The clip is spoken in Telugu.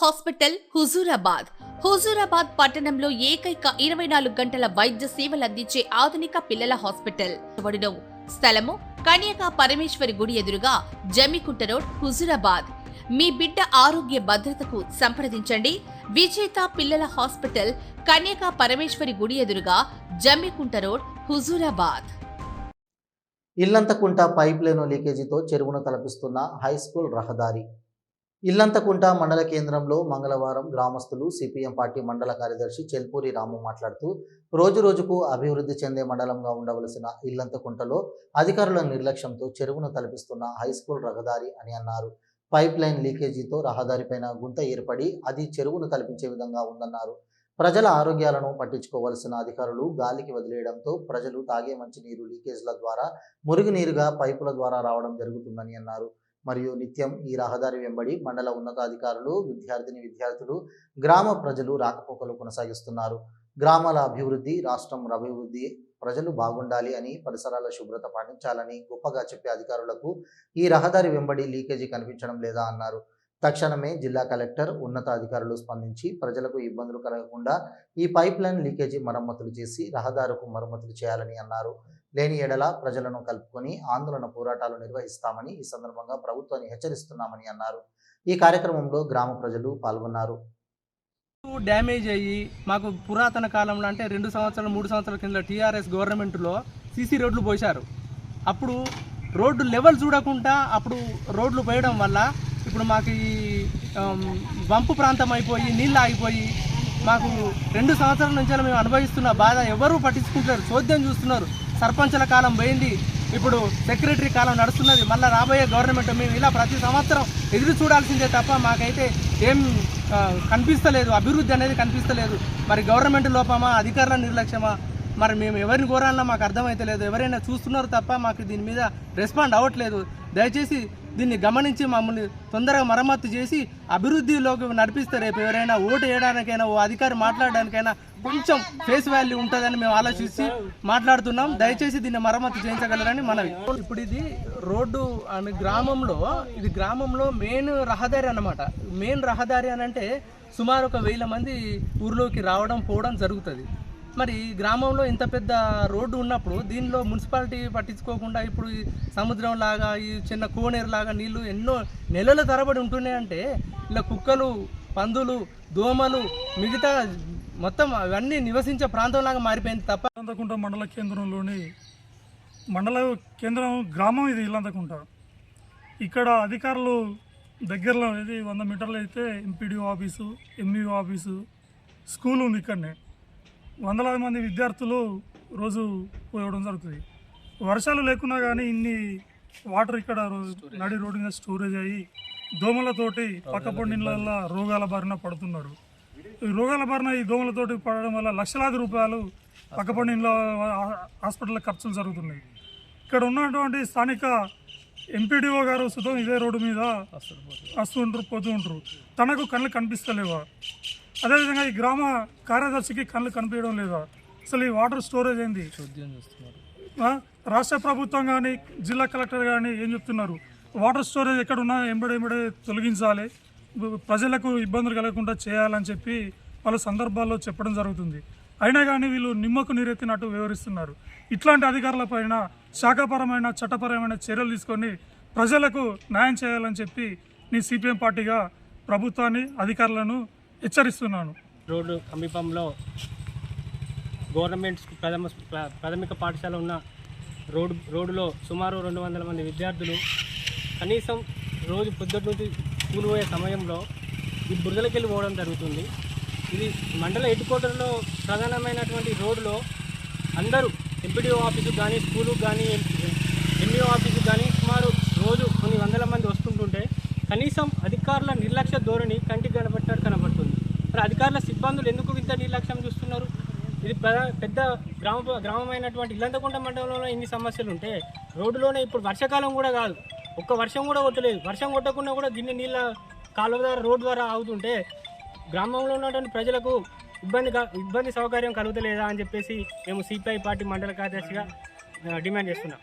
హాస్పిటల్ హుజూరాబాద్ పట్టణంలో ఏకైక 24 గంటల వైద్య సేవలు అందించే ఆధునిక పిల్లల హాస్పిటల్. స్థలము కన్యకా పరమేశ్వరి గుడి ఎదురుగా జమ్మికుంట రోడ్, హుజూరాబాద్. మీ బిడ్డ ఆరోగ్య భద్రతకు సంప్రదించండి. విజేత పిల్లల హాస్పిటల్, కన్యకా పరమేశ్వరి గుడి ఎదురుగా Jammikunta road, Huzurabad. Illanthakunta pipe line లీకేజీతో చెరువును తలపిస్తున్న హైస్కూల్ రహదారి. ఇల్లంతకుంట మండల కేంద్రంలో మంగళవారం గ్రామస్తులు సిపిఎం పార్టీ మండల కార్యదర్శి చెల్పూరి రాము మాట్లాడుతూ రోజురోజుకు అభివృద్ధి చెందే మండలంగా ఉండవలసిన ఇల్లంతకుంటలో అధికారుల నిర్లక్ష్యంతో చెరువును తలపిస్తున్న హైస్కూల్ రహదారి అని అన్నారు. పైప్ లైన్ లీకేజీతో రహదారిపైన గుంత ఏర్పడి అది చెరువును తలపించే విధంగా ఉందన్నారు. ప్రజల ఆరోగ్యాలను పట్టించుకోవాల్సిన అధికారులు గాలికి వదిలేయడంతో ప్రజలు తాగే మంచినీరు లీకేజ్ల ద్వారా మురుగునీరుగా పైపుల ద్వారా రావడం జరుగుతుందని అన్నారు. మరియు నిత్యం ఈ రహదారి వెంబడి మండల ఉన్నతాధికారులు, విద్యార్థులు, గ్రామ ప్రజలు రాకపోకలు కొనసాగిస్తున్నారు. గ్రామాల అభివృద్ధి, రాష్ట్రం అభివృద్ధి, ప్రజలు బాగుండాలి అని, పరిసరాల శుభ్రత పాటించాలని గొప్పగా చెప్పే అధికారులకు ఈ రహదారి వెంబడి లీకేజీ కనిపించడం లేదా అన్నారు. తక్షణమే జిల్లా కలెక్టర్, ఉన్నతాధికారులు స్పందించి ప్రజలకు ఇబ్బందులు కలగకుండా ఈ పైప్ లైన్ లీకేజీ మరమ్మతులు చేసి రహదారుకు మరమ్మతులు చేయాలని అన్నారు. లేని ఎడల ప్రజలను కలుపుకొని ఆందోళన పోరాటాలు నిర్వహిస్తామని ఈ సందర్భంగా ప్రభుత్వాన్ని హెచ్చరిస్తున్నామని అన్నారు. ఈ కార్యక్రమంలో గ్రామ ప్రజలు పాల్గొన్నారు. డ్యామేజ్ అయ్యి మాకు పురాతన కాలంలో అంటే 2 సంవత్సరాలు 3 సంవత్సరాల కింద టీఆర్ఎస్ గవర్నమెంట్లో సీసీ రోడ్లు పోశారు. అప్పుడు రోడ్డు లెవెల్ చూడకుండా అప్పుడు రోడ్లు పోయడం వల్ల ఇప్పుడు మాకు ఈ వంపు ప్రాంతం అయిపోయి నీళ్ళు ఆగిపోయి మాకు 2 సంవత్సరాల నుంచి మేము అనుభవిస్తున్న బాధ ఎవరూ పట్టించుకుంటారు. చోద్యం చూస్తున్నారు. సర్పంచుల కాలం పోయింది, ఇప్పుడు సెక్రటరీ కాలం నడుస్తున్నది. మళ్ళీ రాబోయే గవర్నమెంట్ మేము ఇలా ప్రతి సంవత్సరం ఎదురు చూడాల్సిందే తప్ప మాకైతే ఏం కనిపిస్తలేదు, అభివృద్ధి అనేది కనిపిస్తలేదు. మరి గవర్నమెంట్ లోపమా, అధికారుల నిర్లక్ష్యమా, మరి మేము ఎవరిని కోరాలన్నా మాకు అర్థమైతలేదు. ఎవరైనా చూస్తున్నారు తప్ప మాకు దీని మీద రెస్పాండ్ అవ్వట్లేదు. దయచేసి దీన్ని గమనించి మమ్మల్ని తొందరగా మరమ్మతు చేసి అభివృద్ధిలోకి నడిపిస్తే రేపు ఎవరైనా ఓటు వేయడానికైనా, ఓ అధికారి మాట్లాడడానికైనా కొంచెం ఫేస్ వాల్యూ ఉంటుందని మేము ఆలోచించి మాట్లాడుతున్నాం. దయచేసి దీన్ని మరమ్మతు చేయించగలరని మనవి. ఇప్పుడు ఇది రోడ్డు అని గ్రామంలో మెయిన్ రహదారి అన్నమాట. మెయిన్ రహదారి అని అంటే సుమారు 1000 మంది ఊర్లోకి రావడం పోవడం జరుగుతుంది. మరి గ్రామంలో ఇంత పెద్ద రోడ్డు ఉన్నప్పుడు దీనిలో మున్సిపాలిటీ పట్టించుకోకుండా ఇప్పుడు ఈ సముద్రం లాగా, ఈ చిన్న కోనేరు లాగా నీళ్లు ఎన్నో నెలల తరబడి ఉంటున్నాయంటే ఇలా కుక్కలు, పందులు, దోమలు, మిగతా మొత్తం అవన్నీ నివసించే ప్రాంతంలాగా మారిపోయింది తప్ప. ఇల్లంతకుంట మండల కేంద్రంలోని గ్రామం ఇది ఇల్లంతకుంట. ఇక్కడ అధికారులు దగ్గరలో ఇది 100 మీటర్లు అయితే MPDO office, MEO office, school ఉంది. ఇక్కడనే వందలాది మంది విద్యార్థులు రోజు పోయడం జరుగుతుంది. వర్షాలు లేకున్నా కానీ ఇన్ని వాటర్ ఇక్కడ నడి రోడ్డు మీద స్టోరేజ్ అయ్యి దోమలతోటి పక్కపొండి ఇళ్ళ రోగాల బారిన పడుతున్నారు. ఈ రోగాల బారిన ఈ దోమలతోటి పడడం వల్ల లక్షలాది రూపాయలు పక్కపొండి ఇళ్ళ హాస్పిటల్ ఖర్చులు జరుగుతున్నాయి. ఇక్కడ ఉన్నటువంటి స్థానిక ఎంపీడీఓ గారు సుతం ఇదే రోడ్డు మీద వస్తూ ఉంటారు, పోతూ ఉంటారు. తనకు కళ్ళు కనిపిస్తలేవా? అదేవిధంగా ఈ గ్రామ కార్యదర్శికి కళ్ళు కనిపించడం లేదా? అసలు ఈ వాటర్ స్టోరేజ్ ఏంది? రాష్ట్ర ప్రభుత్వం కానీ, జిల్లా కలెక్టర్ కానీ ఏం చెప్తున్నారు? వాటర్ స్టోరేజ్ ఎక్కడున్నా ఎంబడే తొలగించాలి, ప్రజలకు ఇబ్బందులు కలగకుండా చేయాలని చెప్పి వాళ్ళ సందర్భాల్లో చెప్పడం జరుగుతుంది. అయినా కానీ వీళ్ళు నిమ్మకు నీరెత్తినట్టు వివరిస్తున్నారు. ఇట్లాంటి అధికారులపైన శాఖాపరమైన, చట్టపరమైన చర్యలు తీసుకొని ప్రజలకు న్యాయం చేయాలని చెప్పి నీ సిపిఎం పార్టీగా ప్రభుత్వాన్ని, అధికారులను హెచ్చరిస్తున్నాను. రోడ్డు సమీపంలో గవర్నమెంట్ ప్రాథమిక పాఠశాల ఉన్న రోడ్డులో సుమారు 200 మంది విద్యార్థులు కనీసం రోజు పొద్దుటి నుంచి స్కూల్ పోయే సమయంలో ఈ బురదలకి వెళ్ళి పోవడం జరుగుతుంది. ఇది మండల హెడ్ క్వార్టర్లో ప్రధానమైనటువంటి రోడ్డులో అందరూ ఎంపీడీఓ ఆఫీసుకు కానీ, స్కూలుకు కానీ, ఎంఈఓ ఆఫీసుకు కానీ సుమారు రోజు కొన్ని వందల మంది వస్తుంటుంటే కనీసం అధికారుల నిర్లక్ష్య ధోరణి కంటికి కనబడుతుంది. మరి అధికారుల సిబ్బందులు ఎందుకు ఇంత నిర్లక్ష్యం చూస్తున్నారు? ఇది పెద్ద గ్రామమైనటువంటి ఇల్లంతకుంట మండలంలో ఇన్ని సమస్యలు ఉంటే రోడ్డులోనే ఇప్పుడు వర్షాకాలం కూడా కాదు, ఒక్క వర్షం కూడా కొట్టలేదు. వర్షం కొట్టకుండా కూడా గిన్నె నీళ్ళ కాలువ ద్వారా, రోడ్డు ద్వారా ఆగుతుంటే గ్రామంలో ఉన్నటువంటి ప్రజలకు ఇబ్బంది సౌకర్యం కలుగుతలేదా అని చెప్పేసి మేము సిపిఐ పార్టీ మండల కార్యదర్శిగా డిమాండ్ చేస్తున్నాం.